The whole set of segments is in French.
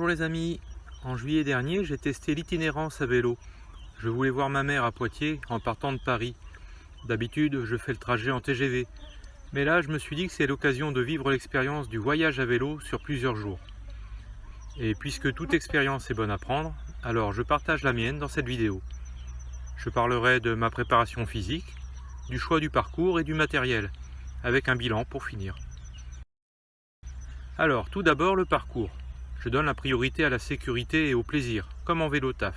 Bonjour les amis, en juillet dernier j'ai testé l'itinérance à vélo. Je voulais voir ma mère à Poitiers en partant de Paris. D'habitude je fais le trajet en TGV, mais là je me suis dit que c'est l'occasion de vivre l'expérience du voyage à vélo sur plusieurs jours. Et puisque toute expérience est bonne à prendre, alors je partage la mienne dans cette vidéo. Je parlerai de ma préparation physique, du choix du parcours et du matériel, avec un bilan pour finir. Alors tout d'abord le parcours. Je donne la priorité à la sécurité et au plaisir, comme en vélo taf.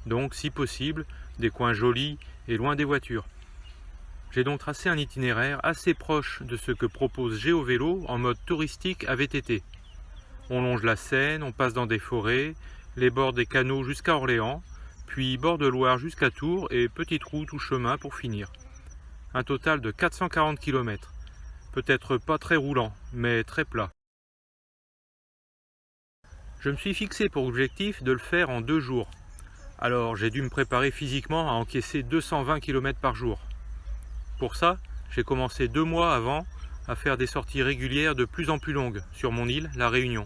Donc, si possible, des coins jolis et loin des voitures. J'ai donc tracé un itinéraire assez proche de ce que propose GeoVélo en mode touristique à VTT. On longe la Seine, on passe dans des forêts, les bords des canaux jusqu'à Orléans, puis bord de Loire jusqu'à Tours et petite route ou chemin pour finir. Un total de 440 km. Peut-être pas très roulant, mais très plat. Je me suis fixé pour objectif de le faire en 2 jours. Alors j'ai dû me préparer physiquement à encaisser 220 km par jour. Pour ça, j'ai commencé 2 mois avant à faire des sorties régulières de plus en plus longues sur mon île, La Réunion.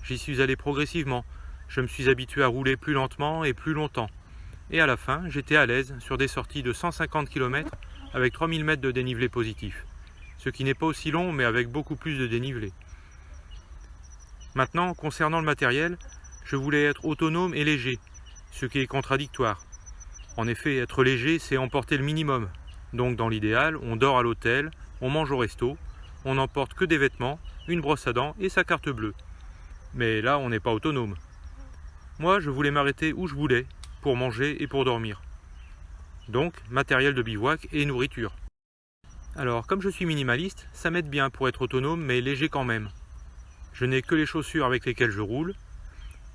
J'y suis allé progressivement, je me suis habitué à rouler plus lentement et plus longtemps. Et à la fin, j'étais à l'aise sur des sorties de 150 km avec 3000 mètres de dénivelé positif. Ce qui n'est pas aussi long mais avec beaucoup plus de dénivelé. Maintenant, concernant le matériel, je voulais être autonome et léger, ce qui est contradictoire. En effet, être léger, c'est emporter le minimum. Donc dans l'idéal, on dort à l'hôtel, on mange au resto, on n'emporte que des vêtements, une brosse à dents et sa carte bleue. Mais là, on n'est pas autonome. Moi, je voulais m'arrêter où je voulais, pour manger et pour dormir. Donc, matériel de bivouac et nourriture. Alors, comme je suis minimaliste, ça m'aide bien pour être autonome mais léger quand même. Je n'ai que les chaussures avec lesquelles je roule.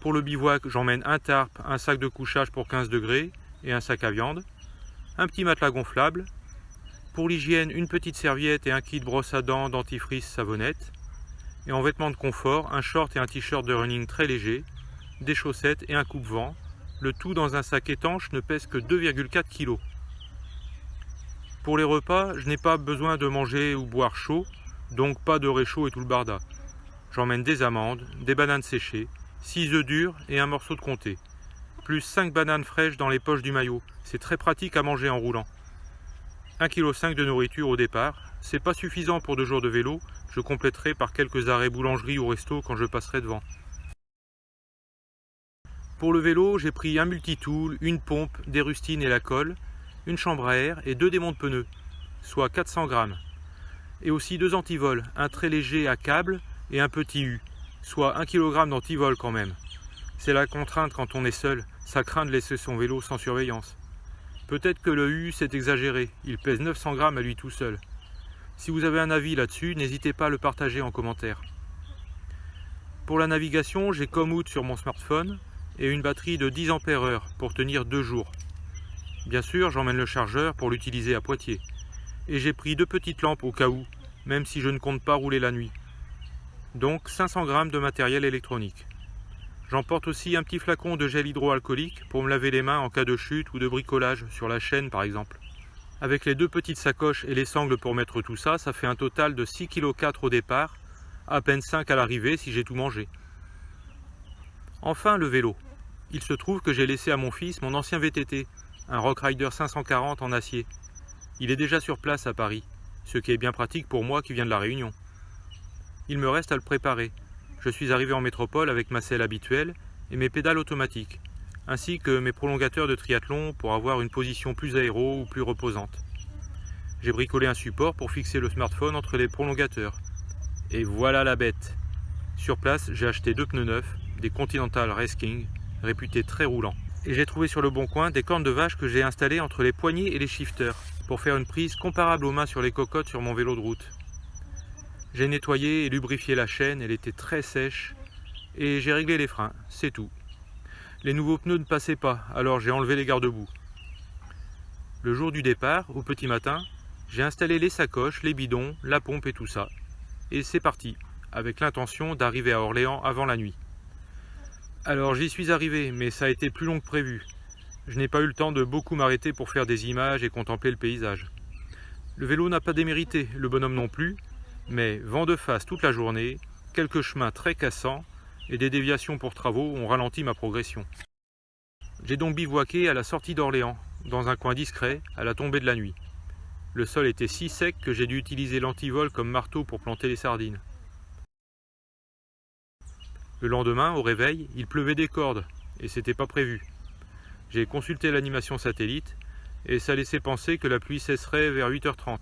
Pour le bivouac, j'emmène un tarp, un sac de couchage pour 15 degrés et un sac à viande, un petit matelas gonflable. Pour l'hygiène, une petite serviette et un kit brosse à dents, dentifrice, savonnette. Et en vêtements de confort, un short et un t-shirt de running très léger, des chaussettes et un coupe-vent. Le tout dans un sac étanche ne pèse que 2,4 kg. Pour les repas, je n'ai pas besoin de manger ou boire chaud, donc pas de réchaud et tout le barda. J'emmène des amandes, des bananes séchées, 6 œufs durs et un morceau de comté. Plus 5 bananes fraîches dans les poches du maillot. C'est très pratique à manger en roulant. 1,5 kg de nourriture au départ. C'est pas suffisant pour 2 jours de vélo. Je compléterai par quelques arrêts boulangerie ou resto quand je passerai devant. Pour le vélo, j'ai pris un multitool, une pompe, des rustines et la colle, une chambre à air et 2 démonte-pneus, soit 400 grammes. Et aussi 2 antivols, un très léger à câble et un petit U, soit 1 kg d'antivol quand même. C'est la contrainte quand on est seul, ça craint de laisser son vélo sans surveillance. Peut-être que le U c'est exagéré, il pèse 900 grammes à lui tout seul. Si vous avez un avis là-dessus, n'hésitez pas à le partager en commentaire. Pour la navigation, j'ai Komoot sur mon smartphone et une batterie de 10 ampères-heure pour tenir 2 jours. Bien sûr, j'emmène le chargeur pour l'utiliser à Poitiers. Et j'ai pris 2 petites lampes au cas où, même si je ne compte pas rouler la nuit. Donc 500 grammes de matériel électronique. J'emporte aussi un petit flacon de gel hydroalcoolique pour me laver les mains en cas de chute ou de bricolage sur la chaîne par exemple. Avec les 2 petites sacoches et les sangles pour mettre tout ça, ça fait un total de 6,4 kg au départ, à peine 5 à l'arrivée si j'ai tout mangé. Enfin le vélo. Il se trouve que j'ai laissé à mon fils mon ancien VTT, un Rockrider 540 en acier. Il est déjà sur place à Paris, ce qui est bien pratique pour moi qui viens de La Réunion. Il me reste à le préparer. Je suis arrivé en métropole avec ma selle habituelle et mes pédales automatiques, ainsi que mes prolongateurs de triathlon pour avoir une position plus aéro ou plus reposante. J'ai bricolé un support pour fixer le smartphone entre les prolongateurs. Et voilà la bête! Sur place, j'ai acheté 2 pneus neufs, des Continental Race King, réputés très roulants. Et j'ai trouvé sur le bon coin des cornes de vache que j'ai installées entre les poignées et les shifters, pour faire une prise comparable aux mains sur les cocottes sur mon vélo de route. J'ai nettoyé et lubrifié la chaîne, elle était très sèche, et j'ai réglé les freins, c'est tout. Les nouveaux pneus ne passaient pas, alors j'ai enlevé les garde-boue. Le jour du départ, au petit matin, j'ai installé les sacoches, les bidons, la pompe et tout ça. Et c'est parti, avec l'intention d'arriver à Orléans avant la nuit. Alors j'y suis arrivé, mais ça a été plus long que prévu. Je n'ai pas eu le temps de beaucoup m'arrêter pour faire des images et contempler le paysage. Le vélo n'a pas démérité, le bonhomme non plus, mais vent de face toute la journée, quelques chemins très cassants, et des déviations pour travaux ont ralenti ma progression. J'ai donc bivouaqué à la sortie d'Orléans, dans un coin discret, à la tombée de la nuit. Le sol était si sec que j'ai dû utiliser l'antivol comme marteau pour planter les sardines. Le lendemain, au réveil, il pleuvait des cordes, et c'était pas prévu. J'ai consulté l'animation satellite, et ça laissait penser que la pluie cesserait vers 8h30.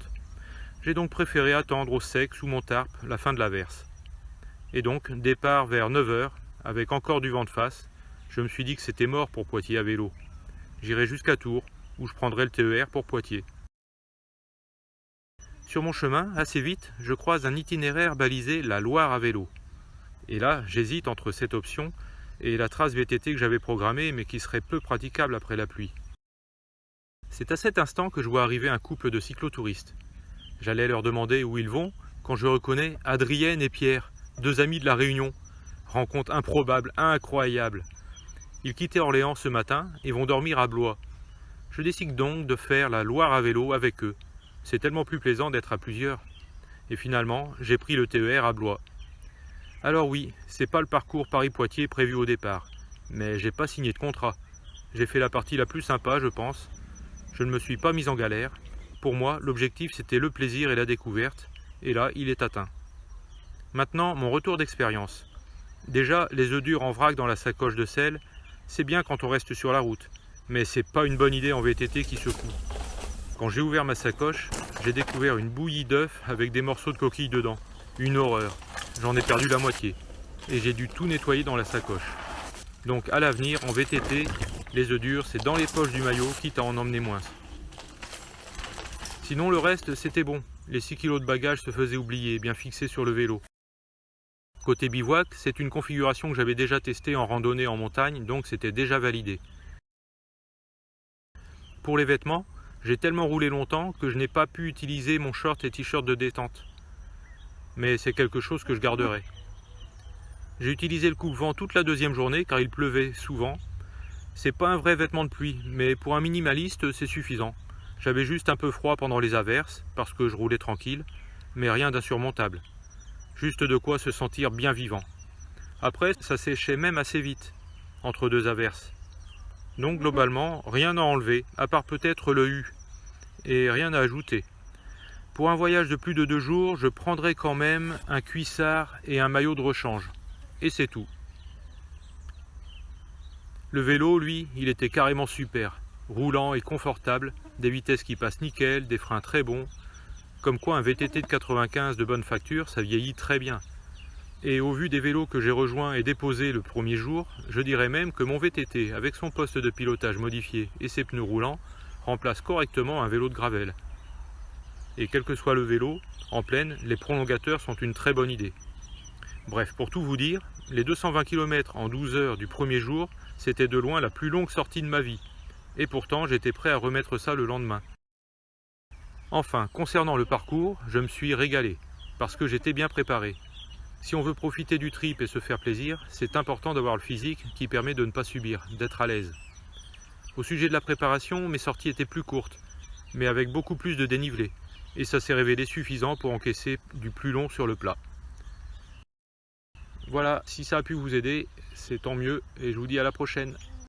J'ai donc préféré attendre au sec, sous mon tarp, la fin de l'averse. Et donc, départ vers 9h, avec encore du vent de face, je me suis dit que c'était mort pour Poitiers à vélo. J'irai jusqu'à Tours, où je prendrai le TER pour Poitiers. Sur mon chemin, assez vite, je croise un itinéraire balisé la Loire à vélo. Et là, j'hésite entre cette option et la trace VTT que j'avais programmée, mais qui serait peu praticable après la pluie. C'est à cet instant que je vois arriver un couple de cyclotouristes. J'allais leur demander où ils vont, quand je reconnais Adrienne et Pierre, deux amis de la Réunion. Rencontre improbable, incroyable. Ils quittaient Orléans ce matin et vont dormir à Blois. Je décide donc de faire la Loire à vélo avec eux. C'est tellement plus plaisant d'être à plusieurs. Et finalement, j'ai pris le TER à Blois. Alors oui, c'est pas le parcours Paris-Poitiers prévu au départ, mais j'ai pas signé de contrat. J'ai fait la partie la plus sympa, je pense. Je ne me suis pas mis en galère. Pour moi, l'objectif c'était le plaisir et la découverte, et là, il est atteint. Maintenant, mon retour d'expérience. Déjà, les œufs durs en vrac dans la sacoche de sel, c'est bien quand on reste sur la route, mais c'est pas une bonne idée en VTT qui secoue. Quand j'ai ouvert ma sacoche, j'ai découvert une bouillie d'œufs avec des morceaux de coquilles dedans. Une horreur. J'en ai perdu la moitié. Et j'ai dû tout nettoyer dans la sacoche. Donc à l'avenir, en VTT, les œufs durs, c'est dans les poches du maillot, quitte à en emmener moins. Sinon le reste, c'était bon. Les 6 kg de bagages se faisaient oublier, bien fixés sur le vélo. Côté bivouac, c'est une configuration que j'avais déjà testée en randonnée en montagne, donc c'était déjà validé. Pour les vêtements, j'ai tellement roulé longtemps que je n'ai pas pu utiliser mon short et t-shirt de détente. Mais c'est quelque chose que je garderai. J'ai utilisé le coupe-vent toute la deuxième journée car il pleuvait souvent. C'est pas un vrai vêtement de pluie, mais pour un minimaliste, c'est suffisant. J'avais juste un peu froid pendant les averses, parce que je roulais tranquille, mais rien d'insurmontable. Juste de quoi se sentir bien vivant. Après, ça séchait même assez vite, entre deux averses. Donc globalement, rien à enlever, à part peut-être le U, et rien à ajouter. Pour un voyage de plus de 2 jours, je prendrai quand même un cuissard et un maillot de rechange. Et c'est tout. Le vélo, lui, il était carrément super. Roulant et confortable, des vitesses qui passent nickel, des freins très bons. Comme quoi un VTT de 95 de bonne facture, ça vieillit très bien. Et au vu des vélos que j'ai rejoints et déposés le premier jour, je dirais même que mon VTT, avec son poste de pilotage modifié et ses pneus roulants, remplace correctement un vélo de gravel. Et quel que soit le vélo, en plaine, les prolongateurs sont une très bonne idée. Bref, pour tout vous dire, les 220 km en 12 heures du premier jour, c'était de loin la plus longue sortie de ma vie. Et pourtant, j'étais prêt à remettre ça le lendemain. Enfin, concernant le parcours, je me suis régalé, parce que j'étais bien préparé. Si on veut profiter du trip et se faire plaisir, c'est important d'avoir le physique qui permet de ne pas subir, d'être à l'aise. Au sujet de la préparation, mes sorties étaient plus courtes, mais avec beaucoup plus de dénivelé. Et ça s'est révélé suffisant pour encaisser du plus long sur le plat. Voilà, si ça a pu vous aider, c'est tant mieux et je vous dis à la prochaine.